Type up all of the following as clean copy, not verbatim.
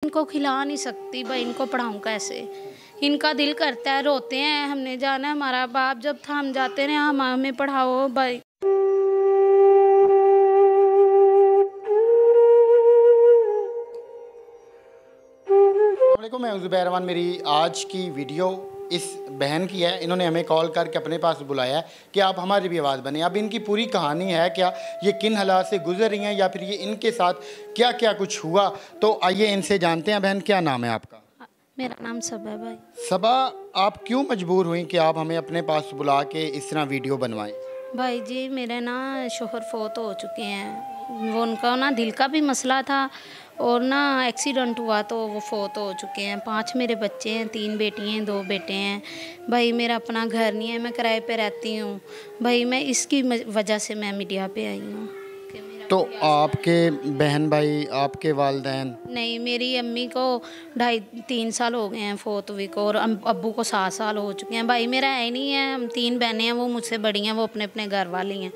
इनको खिला नहीं सकती भाई, इनको पढ़ाऊँ कैसे। इनका दिल करता है, रोते हैं, हमने जाना है, हमारा बाप जब था हम जाते रहे, हम हमें पढ़ाओ भाई। वालेकुम, मैं ज़ुबैर रहमान। मेरी आज की वीडियो इस बहन की है। इन्होंने हमें कॉल करके अपने पास बुलाया है कि आप हमारी भी आवाज़ बने। अब इनकी पूरी कहानी है, क्या ये किन हालात से गुजर रही हैं या फिर ये इनके साथ क्या क्या कुछ हुआ, तो आइए इनसे जानते हैं। बहन, क्या नाम है आपका? मेरा नाम सबा है भाई। सबा, आप क्यों मजबूर हुई कि आप हमें अपने पास बुला के इस तरह वीडियो बनवाएं? भाई जी, मेरे ना शोहर फोत हो चुके हैं। वो उनका ना दिल का भी मसला था और ना एक्सीडेंट हुआ तो वो फोत हो चुके हैं। 5 मेरे बच्चे हैं, 3 बेटी हैं, 2 बेटे हैं। भाई मेरा अपना घर नहीं है, मैं किराए पे रहती हूँ। भाई मैं इसकी वजह से मैं मीडिया पे आई हूँ। तो आपके बहन भाई, आपके वालिदैन? नहीं, मेरी अम्मी को 2.5-3 साल हो गए हैं फोत हुई को, और अब्बू को 7 साल हो चुके हैं। भाई मेरा है नहीं है, हम 3 बहनें हैं, वो मुझसे बड़ी हैं, वो अपने अपने घर वाली हैं।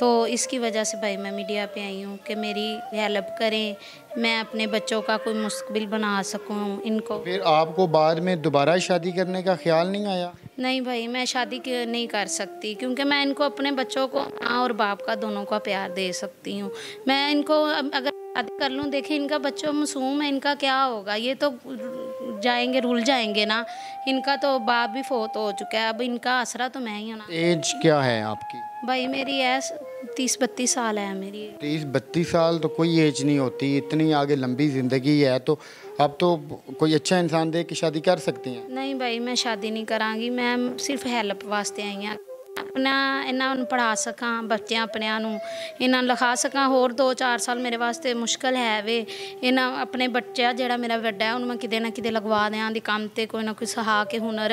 तो इसकी वजह से भाई मैं मीडिया पे आई हूँ कि मेरी हेल्प करें, मैं अपने बच्चों का कोई मुस्तकबिल बना सकूँ इनको। फिर आपको बाद में दोबारा शादी करने का ख्याल नहीं आया? नहीं भाई, मैं शादी नहीं कर सकती, क्योंकि मैं इनको अपने बच्चों को माँ और बाप का दोनों का प्यार दे सकती हूँ। मैं इनको अगर शादी कर लूँ, देखिए इनका बच्चा मासूम है, इनका क्या होगा, ये तो जाएंगे, रुल जाएंगे ना। इनका तो बाप भी फोत हो चुका है, अब इनका आसरा तो मैं ही हूँ ना। एज क्या है आपकी? भाई मेरी है 30-32 साल है मेरी। 30-32 साल तो कोई एज नहीं होती, इतनी आगे लंबी ज़िंदगी है, तो अब तो कोई अच्छा इंसान देख के शादी कर सकती हैं। नहीं भाई, मैं शादी नहीं करांगी, मैं सिर्फ हेल्प वास्ते आई हाँ। अपना इन्हां नूं पढ़ा सकां, बच्चे अपनिਆਂ ਨੂੰ इन्हां लिखा सकां। होर 2-4 साल मेरे वास्ते मुश्किल है वे। इन्हां अपने बच्चा ਜਿਹੜਾ मेरा ਵੱਡਾ है, ਉਹਨੂੰ मैं किते ना किते लगवा ਦਿਆਂ ਦੀ ਕੰਮ ਤੇ, कोई ना कोई सिखा के हुनर,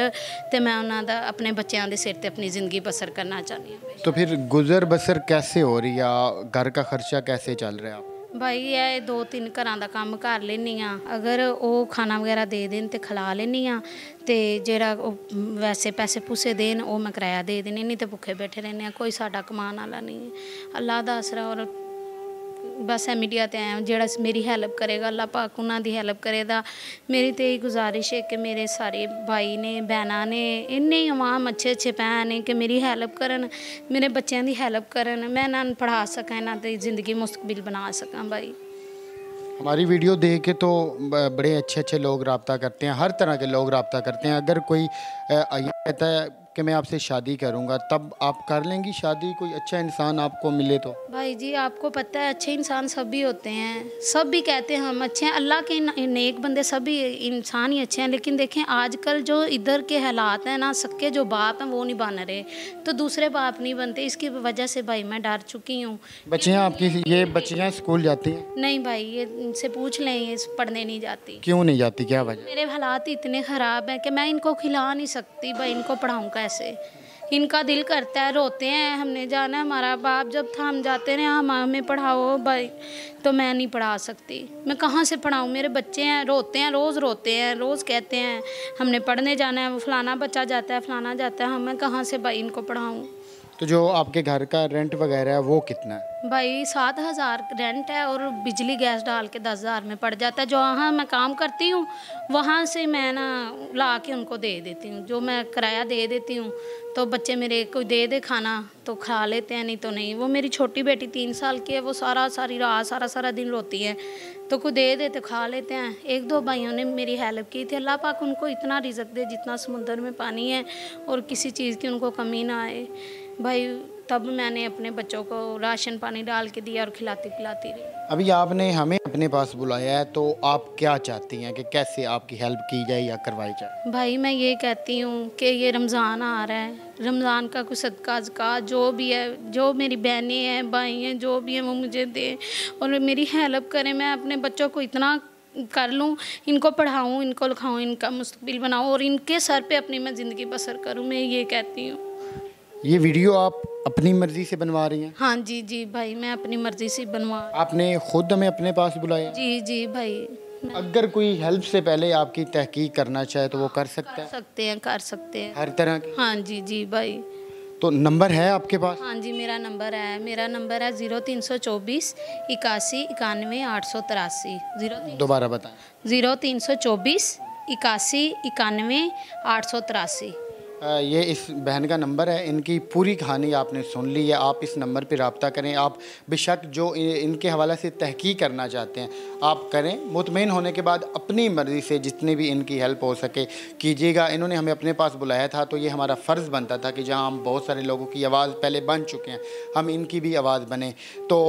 ਤੇ मैं ਉਹਨਾਂ ਦਾ अपने बच्चों के सिर ते अपनी ज़िंदगी बसर करना चाहती हूँ। तो फिर गुजर बसर कैसे हो रही है? घर का खर्चा कैसे चल रहा है? भाई ਇਹ 2-3 ਘਰਾਂ ਦਾ ਕੰਮ ਕਰ ਲੈਂਦੀ ਹਾਂ, ਅਗਰ ਉਹ ਖਾਣਾ ਵਗੈਰਾ ਦੇ ਦੇਣ ਤੇ ਖਿਲਾ ਲੈਂਦੀ ਹਾਂ, ਤੇ ਜਿਹੜਾ ਉਹ ਵੈਸੇ ਪੈਸੇ ਪੂਸੇ ਦੇਣ ਉਹ ਮੈਂ ਕਿਰਾਇਆ ਦੇ ਦੇਣੀ, ਨਹੀਂ ਤੇ ਭੁੱਖੇ ਬੈਠੇ ਰਹਿੰਦੇ ਆ। ਕੋਈ ਸਾਡਾ ਕਮਾਉਣ ਵਾਲਾ नहीं है, अल्लाह ਦਾ ਆਸਰਾ। और बस है मीडिया ते आए जेड़ा मेरी हेल्प करेगा, अल्लाह पाक उन्हां दी हेल्प करेगा। मेरी तो यही गुजारिश है कि मेरे सारे भाई ने, बहना ने, इन्ने अवाम अच्छे अच्छे भैन ने कि मेरी हेल्प करन, मेरे बच्चों की हेल्प करन, मैं इन्हां पढ़ा सकां, इन्हां दी ज़िंदगी मुस्तकबिल बना सकां। भाई हमारी वीडियो देख के तो बड़े अच्छे अच्छे लोग रब्ता करते हैं, हर तरह के लोग रब्ता करते हैं। अगर कोई ये कहता है कि मैं आपसे शादी करूंगा, तब आप कर लेंगी शादी? कोई अच्छा इंसान आपको मिले तो? भाई जी, आपको पता है अच्छे इंसान सभी होते हैं, सब भी कहते हैं हम अच्छे हैं, अल्लाह के नेक बंदे सभी इंसान ही अच्छे हैं। लेकिन देखें आजकल जो इधर के हालात हैं ना, सबके जो बाप हैं वो नहीं बन रहे, तो दूसरे बाप नहीं बनते। इसकी वजह से भाई मैं डर चुकी हूँ। बच्चियाँ आपकी, ये बच्चियाँ स्कूल जाती हैं? नहीं भाई, ये इनसे पूछ लें, ये पढ़ने नहीं जाती। क्यों नहीं जाती, क्या वजह? मेरे हालात इतने ख़राब हैं कि मैं इनको खिला नहीं सकती भाई, इनको पढ़ाऊँ कैसे। इनका दिल करता है, रोते हैं, हमने जाना है, हमारा बाप जब था हम जाते रहे, हम हमें पढ़ाओ भाई। तो मैं नहीं पढ़ा सकती, मैं कहाँ से पढ़ाऊँ? मेरे बच्चे हैं, रोते हैं, रोज़ रोते हैं, रोज़ कहते हैं हमने पढ़ने जाना है, फलाना बच्चा जाता है, फलाना जाता है, मैं कहाँ से भाई इनको पढ़ाऊँ? तो जो आपके घर का रेंट वगैरह है वो कितना है? भाई 7,000 रेंट है और बिजली गैस डाल के 10,000 में पड़ जाता है। जो वहाँ मैं काम करती हूँ वहाँ से मैं ना ला के उनको दे देती हूँ, जो मैं किराया दे देती हूँ। तो बच्चे मेरे कोई दे दे खाना तो खा लेते हैं, नहीं तो नहीं। वो मेरी छोटी बेटी 3 साल की है, वो सारी रात सारा दिन रोती है, तो कोई दे दे तो खा लेते हैं। 1-2 भाइयों ने मेरी हेल्प की थी, अल्लाह पाक उनको इतना रिज़्क दे जितना समुंदर में पानी है, और किसी चीज़ की उनको कमी ना आए भाई। तब मैंने अपने बच्चों को राशन पानी डाल के दिया और खिलाती पिलाती रही। अभी आपने हमें अपने पास बुलाया है, तो आप क्या चाहती हैं कि कैसे आपकी हेल्प की जाए या करवाई जाए? भाई मैं ये कहती हूँ कि ये रमज़ान आ रहा है, रमज़ान का कुछ सदका ज़कात जो भी है, जो मेरी बहनें हैं, भाई हैं, जो भी हैं, वो मुझे दें और मेरी हेल्प करें। मैं अपने बच्चों को इतना कर लूँ, इनको पढ़ाऊँ, इनको लिखाऊँ, इनका मुस्तकबिल बनाऊँ और इनके सर पे अपनी मैं ज़िंदगी बसर करूँ, मैं ये कहती हूँ। ये वीडियो आप अपनी मर्ज़ी से बनवा रही हैं? हाँ जी जी भाई, मैं अपनी मर्ज़ी से बनवा। आपने खुद हमें अपने पास बुलाया? जी जी भाई। अगर कोई हेल्प से पहले आपकी तहकीक करना चाहे तो वो कर सकता है? कर सकते हैं, कर सकते हैं हर तरह की? हाँ जी जी भाई। तो नंबर है आपके पास? हाँ जी, मेरा नंबर है 0324 81 91 883। दोबारा बताएं। 0324 81 91 883। ये इस बहन का नंबर है। इनकी पूरी कहानी आपने सुन ली है। आप इस नंबर पर रब्ता करें। आप बेशक जो इनके हवाले से तहकीक करना चाहते हैं आप करें। मुतमईन होने के बाद अपनी मर्ज़ी से जितनी भी इनकी हेल्प हो सके कीजिएगा। इन्होंने हमें अपने पास बुलाया था तो ये हमारा फ़र्ज़ बनता था कि जहाँ हम बहुत सारे लोगों की आवाज़ पहले बन चुके हैं, हम इनकी भी आवाज़ बने। तो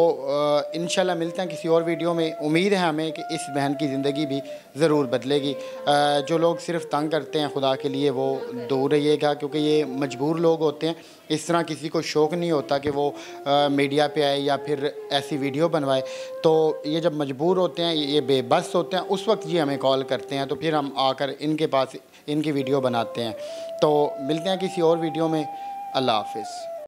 इंशाल्लाह मिलते हैं किसी और वीडियो में। उम्मीद है हमें कि इस बहन की ज़िंदगी भी ज़रूर बदलेगी। जो लोग सिर्फ़ तंग करते हैं खुदा के लिए, वो दूर रहिएगा, क्योंकि ये मजबूर लोग होते हैं। इस तरह किसी को शौक़ नहीं होता कि वो मीडिया पे आए या फिर ऐसी वीडियो बनवाए। तो ये जब मजबूर होते हैं, ये बेबस होते हैं, उस वक्त ये हमें कॉल करते हैं, तो फिर हम आकर इनके पास इनकी वीडियो बनाते हैं। तो मिलते हैं किसी और वीडियो में। अल्लाह हाफ़िज़।